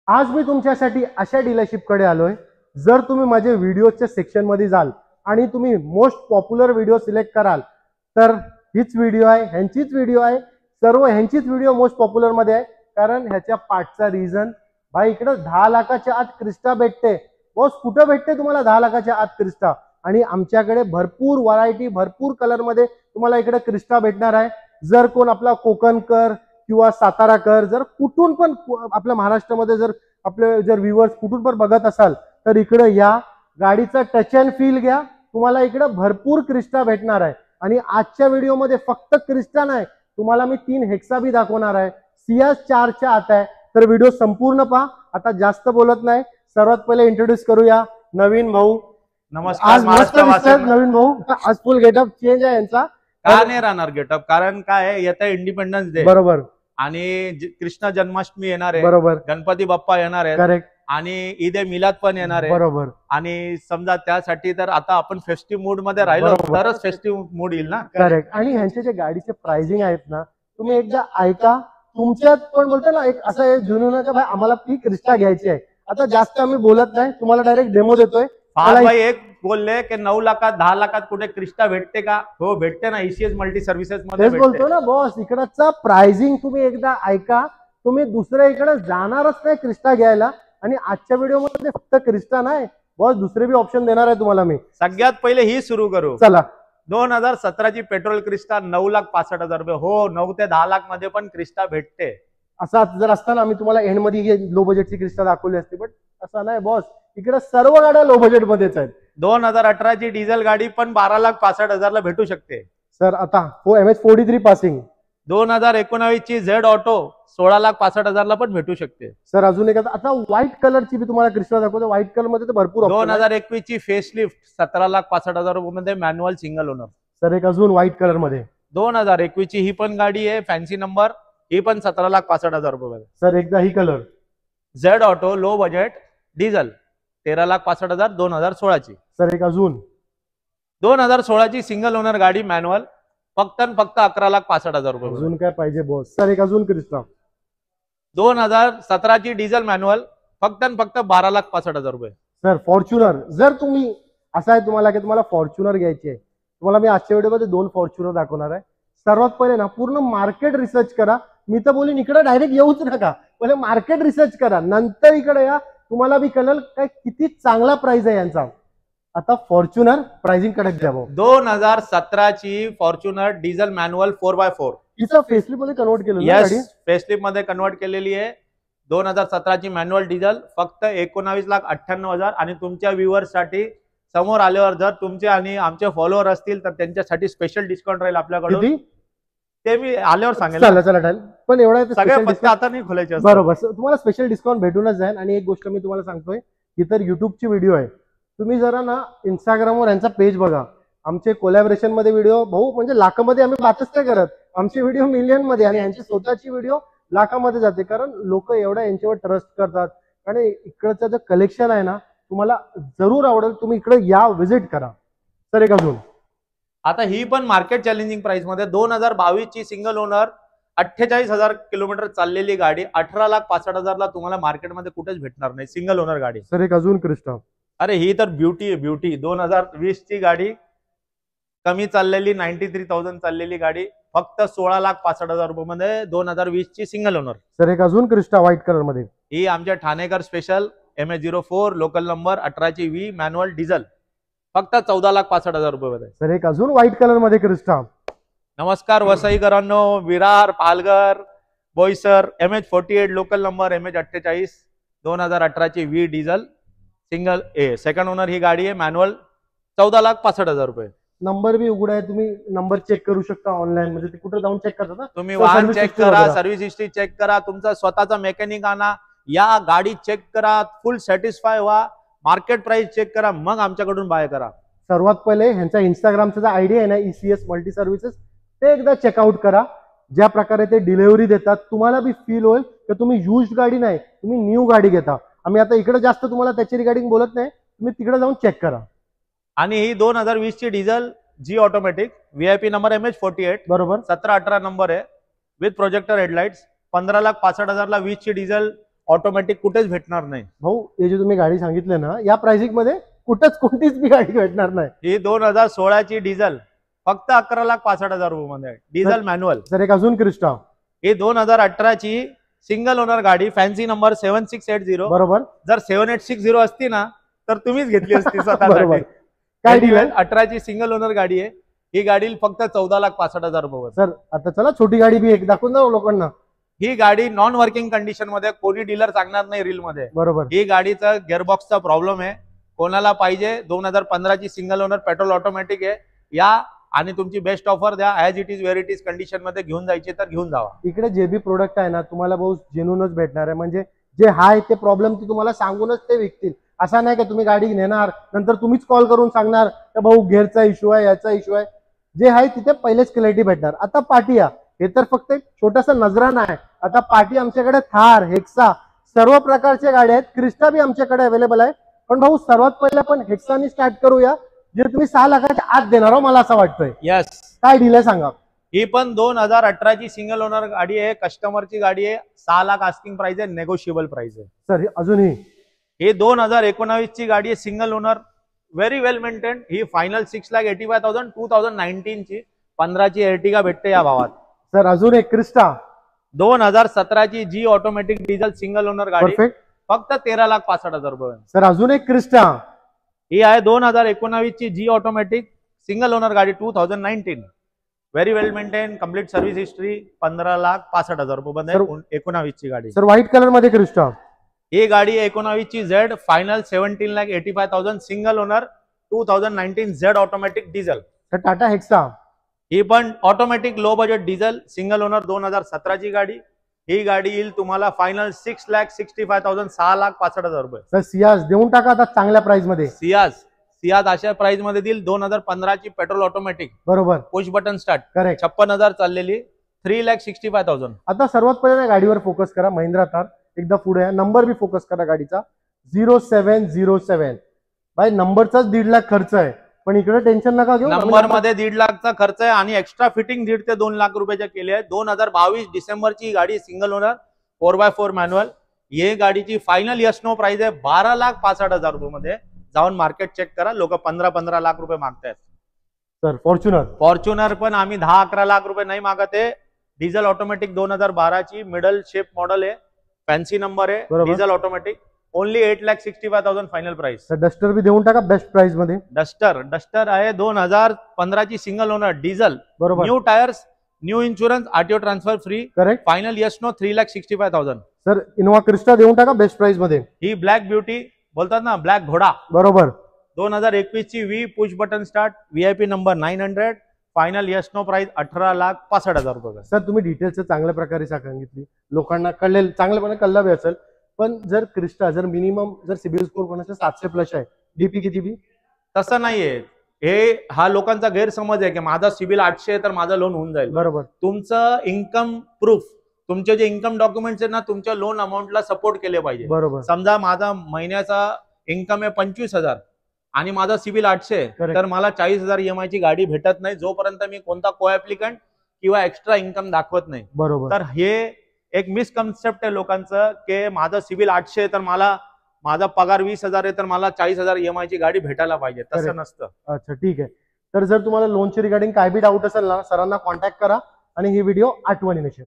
आज मी तुमच्यासाठी अशा डीलरशिपकडे आलोय. जर तुम्ही माझे व्हिडिओच्या सेक्शन मध्ये जाल आणि तुम्ही मोस्ट पॉप्युलर व्हिडिओ सिलेक्ट कराल तर हीच व्हिडिओ आहे, ह्यांचीच व्हिडिओ आहे, सर्व ह्यांचीच व्हिडिओ मोस्ट पॉप्युलर मध्ये आहे. कारण ह्याच्या पाठचा रिझन भाई इकडे 10 लाखाच्या आत क्रिस्टा भेटते. बॉस कुठं भेटते तुम्हाला 10 लाखाच्या आत क्रिस्टा? आणि आमच्याकडे भरपूर व्हरायटी भरपूर कलर मध्ये तुम्हाला इकडे क्रिस्टा भेटणार आहे. जर कोण आपला कोकणकर किंवा साताराकर जर कुठून पण आपल्या महाराष्ट्रामध्ये जर आपले जर व्ह्युअर्स कुठून पण बघत असाल तर इकडे या गाडीचा टच अँड फील घ्या. तुम्हाला इकडे भरपूर क्रिस्टा भेटणार आहे. आणि आजच्या व्हिडिओमध्ये फक्त क्रिस्टा नाही, तुम्हाला मी 3 हेक्सा बी दाखवणार आहे. सियाज 4 च्या आत आहे. तर व्हिडिओ संपूर्ण पहा. आता जास्त बोलत नाही, सर्वात पहिले इंट्रोड्यूस करूया नवीन भाऊ. नमस्कार. आज मस्त दिसतात नवीन भाऊ. आज फुल गेटअप चेंज आहे यांचा. का नाही राहणार गेटअप? कारण काय आहे, येत्या इंडिपेंडन्स डे बरोबर आणि कृष्ण जन्माष्टमी येणार आहे, बरोबर गणपती बाप्पा येणार आहे, करेक्ट आणि ईद ए मिलाद पण येणार आहे. बरोबर. आणि समजा त्यासाठी तर आता आपण फेस्टिव्ह मूड मध्ये राहिलो बरोबर. तरच फेस्टिव्ह मूड येईल ना. करेक्ट. आणि ह्यांचे जे गाडीचे प्राइसिंग आहेत ना, तुम्ही एकदा ऐका. तुमच्यात पण बोलता ना एक असं जुनून का भाई आम्हाला ती क्रिस्टा घ्यायची आहे. आता जास्त आम्ही बोलत नाही, तुम्हाला डायरेक्ट डेमो देतोय. भाई एक बोलले की 9 लाखात 10 लाखात कुठे क्रिस्टा भेटते का? हो भेटते ना, ईसीएस मल्टी सर्व्हिसेस मध्ये बोलतो ना बॉस. इकडचा प्राइसिंग तुम्ही एकदा ऐका, तुम्ही दुसऱ्या इकडे जाणारच नाही क्रिस्टा घ्यायला. आणि आजच्या व्हिडिओ मध्ये फक्त क्रिस्टा नाही बॉस, दुसरे बी ऑप्शन देणार आहे तुम्हाला मी. सगळ्यात पहिले ही सुरू करू. चला. 2017 ची पेट्रोल क्रिस्टा 9,65,000 रुपये. हो 9 ते 10 लाख मध्ये पण क्रिस्टा भेटते. असा जर असताना आम्ही तुम्हाला एंड मध्ये लो बजेटची क्रिस्टा दाखवली असती, बट असं नाही बॉस. इकडे सर्व गाड्या लो बजेट मध्येच आहेत. 2018 ची डिझेल गाडी पण 12,65,000 ला भेटू शकते सर. आता MH43 पासिंग. 2019 ची झेड ऑटो 16,65,000 ला पण भेटू शकते. सर अजून एक आता व्हाईट कलरची भी तुम्हाला क्रिस्टा दाखवतो. व्हाईट कलर मध्ये तर भरपूर. 2021 ची फेसलिफ्ट 17,65,000 रुपये मॅन्युअल सिंगल ओनर. सर एक अजून व्हाईट कलर मध्ये 2021 ची ही पण गाडी आहे, फॅन्सी नंबर, ही पण 17,65,000 रुपये. सर एकदा ही colour Z auto low budget diesel 13,65,000 2016 ची. सर एक अजून 2016 ची सिंगल ओनर गाडी मॅन्युअल फक्त 11,65,000 रुपये. अजून काय पाहिजे बॉस? सर एक अजून क्रिस्टा 2017 ची डिझेल मॅन्युअल फक्त 12,65,000 रुपये. Sir Fortuner. जर तुम्ही असं आहे तुम्हाला की तुम्हाला फॉर्च्युनर घ्यायची आहे, तुम्हाला मी आजच्या व्हिडिओमध्ये 2 फॉर्च्युनर दाखवणार आहे. सर्वात पहिले ना पूर्ण मार्केट रिसर्च करा. मी तर बोलीन इकडे डायरेक्ट येऊच नका, पहिले मार्केट रिसर्च करा, नंतर इकडे या. तुम्हाला बी कळेल काय किती चांगला प्राइस आहे यांचा. आता फॉर्च्युनर प्राइसिंग कडे द्या भाऊ. 2017 ची फॉर्च्युनर डिझेल मॅन्युअल 4x4 तिचं फेसलिफ्ट मध्ये कन्वर्ट केलं. यस, फेसलिफ्ट मध्ये कन्वर्ट केलेली आहे. 2017 ची मॅन्युअल डिझेल फक्त 19,98,000. आणि तुमच्या व्ह्युअर्स साठी समोर आल्यावर जर तुमचे आणि आमचे फॉलोअर असतील तर त्यांच्यासाठी स्पेशल डिस्काउंट राहील आपल्याकडून. ते मी आल्यावर सांगेल. चला पण एवढा सगळे पत्ते आता नाही खोलायचे. बरोबर. तुम्हाला स्पेशल डिस्काउंट भेटूनच जाईल. आणि एक गोष्ट मी तुम्हाला सांगतोय की तर युट्यूबची व्हिडिओ आहे, तुम्ही जरा ना इंस्टाग्रामवर यांचा पेज बघा. आमचे कोलॅबरेशन मध्ये व्हिडिओ भाऊ म्हणजे लाखामध्ये आम्ही बातच नाही करत. आमची व्हिडिओ मिलियन मध्ये आणि यांची स्वतःची व्हिडिओ लाखामध्ये जाते. कारण लोक एवढा यांच्यावर ट्रस्ट करतात. आणि इकडचं जे कलेक्शन आहे ना तुम्हाला जरूर आवडेल. तुम्ही इकडे या, व्हिजिट करा. सर एक अजून आता ही पण मार्केट चॅलेंजिंग प्राइस मध्ये 2022 ची सिंगल ओनर 48,000 किलोमीटर चाललेली गाडी 18,65,000 ला तुम्हाला मार्केटमध्ये कुठेच भेटणार नाही. सिंगल ओनर गाडी. सर एक अजून क्रिस्टा. अरे ही तर ब्युटी आहे, ब्युटी. 2020 ची गाडी कमी चाललेली 93,000 चाललेली गाडी फक्त 16,65,000 रुपये मध्ये 2020 ची सिंगल ओनर. सर एक अजून क्रिस्टा व्हाईट कलर मध्ये. ही आमच्या Thanekar special MH04 local number 18 ची V मॅन्युअल डिझेल फक्त 14,65,000 रुपये मध्ये. सर एक अजून व्हाईट कलर मध्ये क्रिस्टा. नमस्कार वसईकरांनो, Virar, Palghar, Boisar, MH48 local number MH48 2018 ची V diesel single second owner ही गाडी आहे, मॅन्युअल 14,65,000 रुपये. नंबर बी उघडा आहे, तुम्ही नंबर चेक करू शकता ऑनलाईन. म्हणजे कुठे जाऊन चेक करता ना तुम्ही. वाहन चेक करा, सर्व्हिस हिस्ट्री चेक करा, तुमचा स्वतःचा मेकॅनिक आणा, या गाडी चेक करा, फुल सॅटिस्फाय व्हा, मार्केट प्राइस चेक करा, मग आमच्याकडून बाय करा. सर्वात पहिले ह्यांचा इंस्टाग्रामचा जो आयडी आहे ना ECS मल्टी सर्व्हिसेस, ते एकदा चेकआउट करा. ज्या प्रकारे ते डिलिव्हरी देतात तुम्हाला बी फील होईल की तुम्ही युज्ड गाडी नाही, तुम्ही न्यू गाडी घेता. आम्ही आता इकडे जास्त तुम्हाला त्याची रिगार्डिंग बोलत नाही, तुम्ही तिकडे जाऊन चेक करा. आणि ही 2020 ची डिझेल जी ऑटोमॅटिक VIP नंबर MH48 बरोबर 17-18 नंबर आहे, विथ प्रोजेक्टर हेडलाइट्स 15,65,000 ला 20 ची डिझेल ऑटोमॅटिक कुठेच भेटणार नाही. भाऊ हे जे तुम्ही गाडी सांगितले ना, या प्राइसिंग मध्ये कुठंच कोणतीच बी गाडी भेटणार नाही. ही 2016ची डिझेल फक्त 11,65,000 रुपये डिझेल मॅन्युअल. सर एक अजून क्रिस्टा. ही 2018ची सिंगल ओनर गाडी, फॅन्सी नंबर 7680. बरोबर. जर 7860 असती ना तर तुम्हीच घेतली असती बरोबर. स्वतःसाठी. काय deal आहे? 18ची सिंगल ओनर गाडी आहे ही. गाडी फक्त 14,65,000 रुपये. सर आता चला छोटी गाडी बी एक दाखवून द्या लोकांना. ही गाडी नॉन वर्किंग कंडिशन मध्ये, कोणी डीलर सांगणार नाही रील मध्ये. बरोबर. ही गाडीचा गिअरबॉक्सचा प्रॉब्लेम आहे. कोणाला पाहिजे 2015ची सिंगल ओनर पेट्रोल ऑटोमॅटिक आहे या, आणि तुमची बेस्ट ऑफर द्या. As it is very it is condition मध्ये घेऊन जायची तर घेऊन जावा. इकडे जे बी प्रोडक्ट आहे ना तुम्हाला भाऊ जेन्युनच भेटणार आहे. म्हणजे जे हाय ते प्रॉब्लेम ते तुम्हाला सांगूनच ते विकतील. असा नाही का तुम्ही गाडी नेणार नंतर तुम्हीच कॉल करून सांगणार की भाऊ गेअरचा इश्यू आहे, याचा इश्यू आहे. जे आहे तिथे पहिलेच क्लॅरिटी भेटणार. आता पाटिया हे तर फक्त एक छोटासा नजराणा आहे. आता पार्टी आमच्याकडे थार, हेक्सा सर्व प्रकारच्या गाड्या आहेत. क्रिस्टा बी आमच्याकडे अवेलेबल आहे. पण भाऊ सर्वात पहिले आपण हेक्सानी स्टार्ट करूया, जे तुम्ही 6 लाखाच्या आत देणार हो मला असं वाटतंय. यस. काय डील आहे सांगा. ही पण 2018ची सिंगल ओनर गाडी आहे, कस्टमरची गाडी आहे. 6 लाख आस्किंग प्राइस आहे, नेगोशिएबल प्राइस आहे. सर अजूनही ही 2019ची गाडी आहे, सिंगल ओनर, व्हेरी वेल मेंटेन. ही फायनल 6,85,000. 2019ची 15ची एर्टिगा भेटते या भावात. सर अजून एक क्रिस्टा 2017ची जी ऑटोमॅटिक डिझेल सिंगल ओनर गाडी, परफेक्ट, फक्त 13,65,000 रुपये. सर अजून एक क्रिस्टा. ही आहे 2019ची जी ऑटोमॅटिक सिंगल ओनर गाडी 2019, व्हेरी वेल मेंटेन, कम्प्लीट सर्व्हिस हिस्ट्री. 15,65,000 रुपये मध्ये 19ची गाडी. सर व्हाईट कलर मध्ये क्रिस्टा. ही गाडी 19ची Z, final 17,85,000, single owner 2019 Z automatic diesel. Sir Tata Hexa. ही पण automatic low budget diesel single owner 2017ची गाडी. ही गाडी येईल तुम्हाला फायनल 6,65,000, 6,65,000 रुपये. सर सियाज देऊन टाका आता चांगल्या प्राइस मध्ये. सियाज अशा प्राइस मध्ये देईल. 2015ची पेट्रोल ऑटोमॅटिक, बरोबर, पुश बटन स्टार्ट, करेक्ट. 56,000 चाललेली, 3,65,000. आता सर्वात पहिले गाडीवर फोकस करा. महिंद्रा थार एकदा पुढे आहे. नंबर बी फोकस करा गाडीचा 0707. भाई नंबरचाच 1.5 लाख खर्च आहे, पण इकडे टेन्शन नका घेऊ. नंबर मध्ये 1.5 लाखचा खर्च आहे आणि एक्स्ट्रा फिटिंग 1.5 ते 2 लाख रुपयाच्या केली आहे. 2022 डिसेंबरची गाडी, सिंगल ओनर, 4x4 मॅन्युअल. ये गाडीची फायनल यस नो प्राइस आहे 12,65,000 रुपये मध्ये. जाऊन मार्केट चेक करा, लोक 15-15 लाख रुपये मागतायत. सर फॉर्च्युनर पण आम्ही 10-11 लाख रुपये नाही मागत आहे. डिझेल ऑटोमॅटिक 2012ची मिडल शेप मॉडेल आहे, फॅन्सी नंबर आहे, diesel automatic, only 8,65,000 final price. Duster भी देऊन टाका बेस्ट प्राइस मध्ये. डस्टर आहे 2015ची सिंगल ओनर डिझेल, बरोबर, new tyres, new insurance, RTO transfer free, correct. Final yes no 3,65,000. Sir Innova Crysta देऊन टाका बेस्ट प्राइस मध्ये. ही ब्लॅक ब्युटी बोलतात ना, ब्लॅक घोडा, बरोबर, 2021ची V, push button start, VIP number 900, final yes no price 18,65,000 रुपये. सर तुम्ही डिटेल्स चांगल्या प्रकारे सांगितली, लोकांना कळेल, चांगल्यापणे कळला बी असेल. पण जर क्रिस्टा जर मिनिमम जर सिबिल स्कोर कोणाचा 700 प्लस आहे, डीपी किती बी, तसं नाहीये. हा लोकांचा गैरसमज आहे की माझा सिबिल 800 आहे तर माझं लोन होऊन जाईल. बरोबर. तुमचं इन्कम प्रूफ, तुमचे जे इन्कम डॉक्युमेंट्स आहेत ना, तुमच्या लोन अमाऊंटला सपोर्ट केले पाहिजे. बरोबर. समजा माझा महिन्याचा इन्कम आहे 25,000 आणि माझा सिबिल 800, तर मला 40,000 EMI ची गाडी भेटत नाही जोपर्यंत मी कोणता को ऍप्लिकंट किंवा एक्स्ट्रा इन्कम दाखवत नाही. बरोबर. तर हे एक मिसकन्सेप्ट आहे लोकांचं की माझा सिबिल 800 तर मला, माझा पगार 20,000 आहे तर मला 40,000 EMI ची गाडी भेटायला पाहिजे. तसं नसतं. अच्छा ठीक आहे. तर जर तुम्हाला लोनची रिगार्डिंग काय बी डाऊट असेल ना, सरांना कॉन्टॅक्ट करा आणि ही व्हिडिओ आठवणीने शेअर